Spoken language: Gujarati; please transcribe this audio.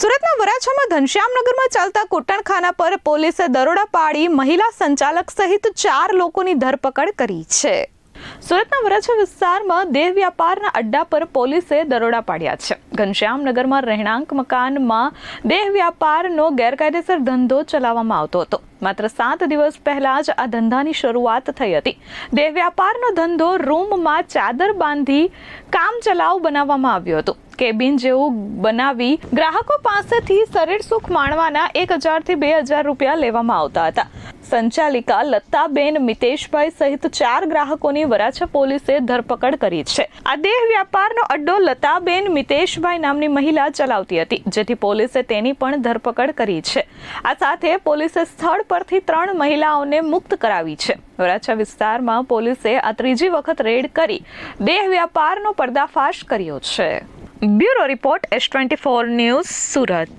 સુરતના વરાછામાં ઘનશ્યામનગરમાં ચાલતા કૂટણખાના પર પોલીસે દરોડા પાડી મહિલા સંચાલક સહિત 4 લોકોની ધરપકડ કરી છે। સુરતના વરાછા વિસ્તારમાં દેહ વ્યાપારના અડ્ડા પર પોલીસે દરોડા પાડ્યા છે। ઘનશ્યામનગરમાં રહેણાંક મકાનમાં દેહ વ્યાપારનો ગેરકાયદેસર ધંધો ચલાવવામાં આવતો હતો। માત્ર 7 દિવસ પહેલા જ આ ધંધાની શરૂઆત થઈ હતી। દેહ વ્યાપારનો ધંધો રૂમમાં ચાદર બાંધી કામચલાઉ બનાવવામાં આવ્યો હતો। કેબિન જેવું બનાવી ગ્રાહકો પાસેથી શરીર સુખ માણવાના 1000 થી 2000 રૂપિયા લેવામાં આવતા હતા। સંચાલિકા લતાબેન મિતેશભાઈ સહિત 4 ગ્રાહકોની વરાછા પોલીસે ધરપકડ કરી છે। આ દેહ વ્યાપારનો અડ્ડો લતાબેન મિતેશભાઈ નામની મહિલા ચલાવતી હતી, જેથી પોલીસે તેની પણ ધરપકડ કરી છે। આ સાથે પોલીસે સ્થળ પરથી 3 મહિલાઓને મુક્ત કરાવી છે। વરાછા વિસ્તારમાં પોલીસે આ ત્રીજી વખત રેડ કરી દેહ વ્યાપારનો પર્દાફાશ કર્યો છે। Bureau report S24 news Surat.